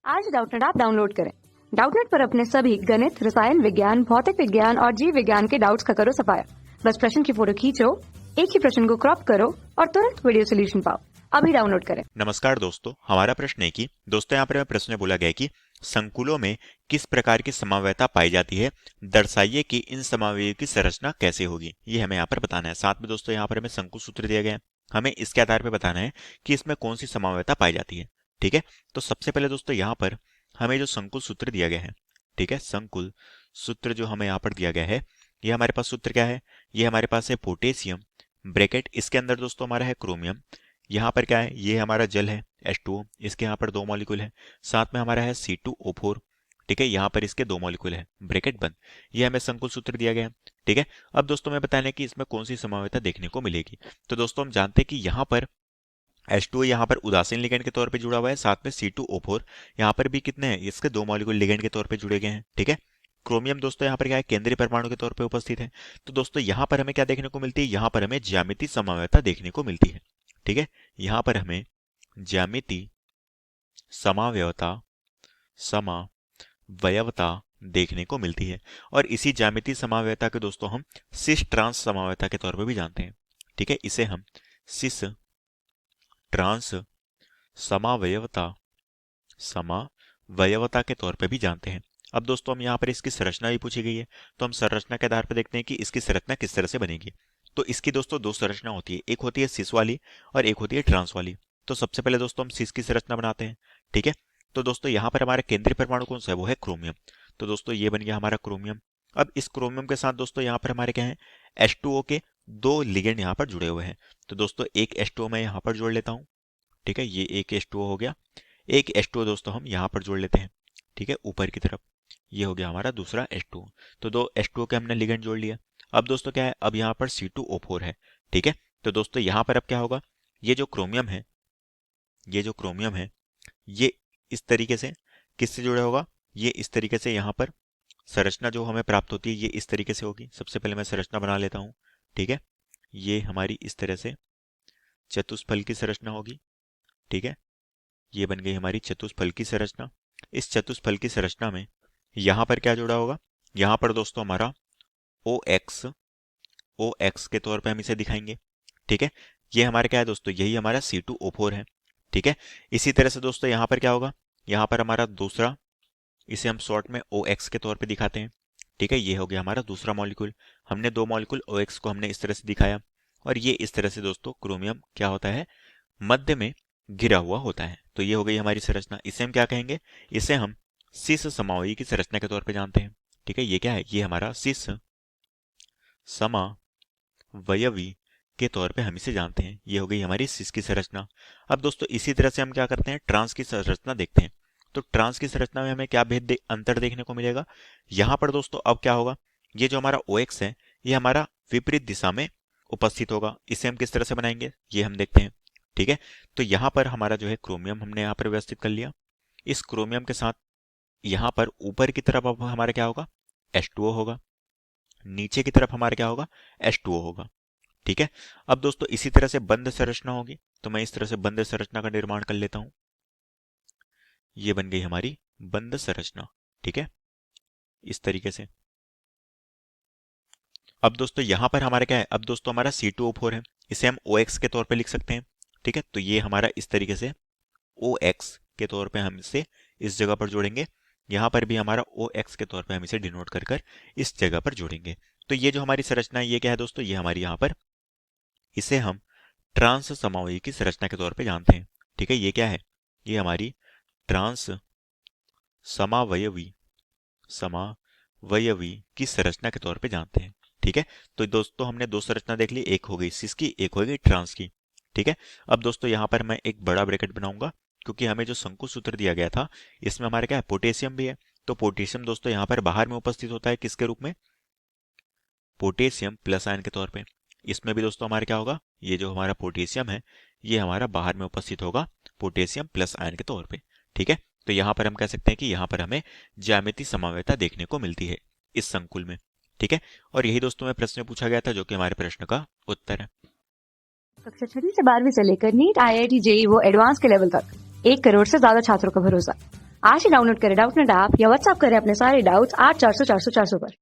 आज Doubtnut app download करें। Doubtnut पर अपने सभी गणित, रसायन विज्ञान, भौतिक विज्ञान और जीव विज्ञान के डाउट्स का करो सफाया। बस प्रश्न की फोटो खींचो, एक ही प्रश्न को क्रॉप करो और तुरंत वीडियो सोल्यूशन पाओ। अभी डाउनलोड करें। नमस्कार दोस्तों, हमारा प्रश्न है कि दोस्तों यहाँ पर प्रश्न में बोला गया है कि संकुलों में किस प्रकार की समव्ययता पाई जाती है, दर्शाइए कि इन समव्ययों की संरचना कैसे होगी। ये हमें यहाँ पर बताना है। साथ में दोस्तों यहाँ पर हमें शंकु सूत्र दिया गया है, हमें इसके आधार पर बताना है कि इसमें कौन सी समव्ययता पाई जाती है। ठीक है, तो सबसे पहले दोस्तों यहाँ पर हमें जो संकुल सूत्र दिया गया है, ठीक है, संकुल सूत्र जो हमें यहाँ पर दिया गया है, ये हमारे पास सूत्र क्या है, ये हमारे पास है पोटेशियम ब्रैकेट, इसके अंदर दोस्तों हमारा है क्रोमियम, यहाँ पर क्या है, ये हमारा जल है H2O, इसके यहाँ पर दो मॉलिक्यूल है, साथ में हमारा है C2O4, ठीक है, यहाँ पर इसके दो मॉलिक्यूल है, ब्रैकेट बंद। ये हमें संकुल सूत्र दिया गया है। ठीक है, अब दोस्तों मैं बताना है कि इसमें कौन सी समव्ययता देखने को मिलेगी। तो दोस्तों हम जानते हैं कि यहाँ पर H2O यहाँ पर उदासीन लिगेंड के तौर पे जुड़ा हुआ है, साथ में C2O4 यहाँ पर भी कितने हैं, इसके दो मॉलिक्यूल लिगेंड के तौर पे जुड़े गए हैं। ठीक है, क्रोमियम दोस्तों यहाँ पर क्या है, केंद्रीय परमाणु के तौर पे उपस्थित है। तो दोस्तों यहाँ पर हमें क्या देखने को मिलती है, यहाँ पर हमें ज्यामितीय समव्ययता देखने को मिलती है। ठीक है, यहाँ पर हमें ज्यामितीय समव्ययता समव्ययता देखने को मिलती है, और इसी ज्यामितीय समव्ययता के दोस्तों हम सिस ट्रांस समव्ययता के तौर पे भी जानते हैं। ठीक है, इसे हम सिस ट्रांस समव्ययता के तौर पे भी जानते हैं। अब दोस्तों हम यहाँ पर इसकी संरचना भी पूछी गई है, तो हम संरचना के आधार पर देखते हैं कि इसकी संरचना किस तरह से बनेगी। तो इसकी दोस्तों दो संरचना होती है, एक होती है सिस वाली और एक होती है ट्रांस वाली। तो सबसे पहले दोस्तों हम सिस की संरचना बनाते हैं। ठीक है, तो दोस्तों यहाँ पर हमारा केंद्रीय परमाणु कौन सा है, वो है क्रोमियम। तो दोस्तों ये बन गया हमारा क्रोमियम। अब इस क्रोमियम के साथ दोस्तों यहाँ पर हमारे क्या है, H2O के दो लिगेंड यहाँ पर जुड़े हुए हैं। तो दोस्तों एक H2O मैं यहाँ पर जोड़ लेता हूँ। ठीक है, ये एक H2O हो गया, एक H2O दोस्तों हम यहाँ पर जोड़ लेते हैं। ठीक है, ऊपर की तरफ ये हो गया हमारा दूसरा H2O। तो दो H2O के हमने लिगेंड जोड़ लिया। अब दोस्तों क्या है, अब यहाँ पर C2O4 है। ठीक है, तो दोस्तों यहाँ पर अब क्या होगा, ये जो क्रोमियम है, ये जो क्रोमियम है, ये इस तरीके से किससे जुड़ा होगा, ये इस तरीके से यहाँ पर संरचना जो हमें प्राप्त होती है ये इस तरीके से होगी। सबसे पहले मैं संरचना बना लेता हूँ। ठीक है, ये हमारी इस तरह से चतुष्फल की संरचना होगी। ठीक है, ये बन गई हमारी चतुष्फल की संरचना। इस चतुष्फल की संरचना में यहाँ पर क्या जुड़ा होगा, यहाँ पर दोस्तों हमारा OX के तौर पे हम इसे दिखाएंगे। ठीक है, ये हमारा क्या है दोस्तों, यही हमारा C2O4 है। ठीक है, इसी तरह से दोस्तों यहाँ पर क्या होगा, यहाँ पर हमारा दूसरा, इसे हम शॉर्ट में OX के तौर पे दिखाते हैं। ठीक है, ये हो गया हमारा दूसरा मॉलिक्यूल। हमने दो मॉलिक्यूल OX को हमने इस तरह से दिखाया, और ये इस तरह से दोस्तों क्रोमियम क्या होता है, मध्य में घिरा हुआ होता है। तो ये हो गई हमारी संरचना। इसे हम क्या कहेंगे, इसे हम सिस समव्ययी की संरचना के तौर पे जानते हैं। ठीक है, ये क्या है, ये हमारा सिस समव्ययी के तौर पे हम इसे जानते हैं। ये हो गई हमारी सिस की संरचना। अब दोस्तों इसी तरह से हम क्या करते हैं, ट्रांस की संरचना देखते हैं। तो ट्रांस की संरचना में हमें क्या अंतर देखने को मिलेगा, यहाँ पर दोस्तों अब क्या होगा, ये जो हमारा OX है ये हमारा विपरीत दिशा में उपस्थित होगा। इसे हम किस तरह से बनाएंगे, ये हम देखते हैं। ठीक है, तो यहाँ पर हमारा जो है क्रोमियम हमने यहाँ पर व्यवस्थित कर लिया। इस क्रोमियम के साथ यहाँ पर ऊपर की तरफ अब हमारा क्या होगा, H2O होगा, नीचे की तरफ हमारा क्या होगा, H2O होगा। ठीक है, अब दोस्तों इसी तरह से बंद संरचना होगी, तो मैं इस तरह से बंद संरचना का निर्माण कर लेता हूं। ये बन गई हमारी बंद संरचना। ठीक है, इस तरीके से। अब दोस्तों यहां पर हमारा क्या है, अब दोस्तों हमारा C2O4 है, इसे हम OX के तौर पे लिख सकते हैं। ठीक है, तो ये हमारा इस तरीके से OX के तौर पे हम इसे इस जगह पर जोड़ेंगे। यहाँ पर भी हमारा OX के तौर पे हम इसे डिनोट कर कर इस जगह पर जोड़ेंगे। तो ये जो हमारी संरचना है ये क्या है दोस्तों, ये हमारी यहाँ पर, इसे हम ट्रांस समव्ययी की संरचना के तौर पे जानते हैं। ठीक है, ये क्या है, ये हमारी ट्रांस समव्ययी की संरचना के तौर पे जानते हैं। ठीक है, तो दोस्तों हमने दो संरचना देख ली, एक हो गई सिस की, एक हो गई ट्रांस की। ठीक है, अब दोस्तों यहाँ पर मैं एक बड़ा ब्रैकेट बनाऊंगा, क्योंकि हमें जो शंकु सूत्र दिया गया था इसमें हमारे क्या है, पोटेशियम भी है। तो पोटेशियम दोस्तों यहाँ पर बाहर में उपस्थित होता है, किसके रूप में, पोटेशियम प्लस आयन के तौर पे। इसमें भी दोस्तों हमारा क्या होगा, ये जो हमारा पोटेशियम है ये हमारा बाहर में उपस्थित होगा पोटेशियम प्लस आयन के तौर पे। ठीक है, तो यहाँ पर हम कह सकते हैं कि यहाँ पर हमें ज्यामितीय समव्ययता देखने को मिलती है इस संकुल में। ठीक है, और यही दोस्तों में प्रश्न पूछा गया था, जो कि हमारे प्रश्न का उत्तर है। कक्षा 6 से 12वीं से लेकर नीट, IIT, JEE वो एडवांस के लेवल तक 1 करोड़ से ज्यादा छात्रों का भरोसा। आज ही डाउनलोड करें डाउटनेट ऐप या व्हाट्सएप करें अपने सारे डाउट्स 8400 400 400 पर।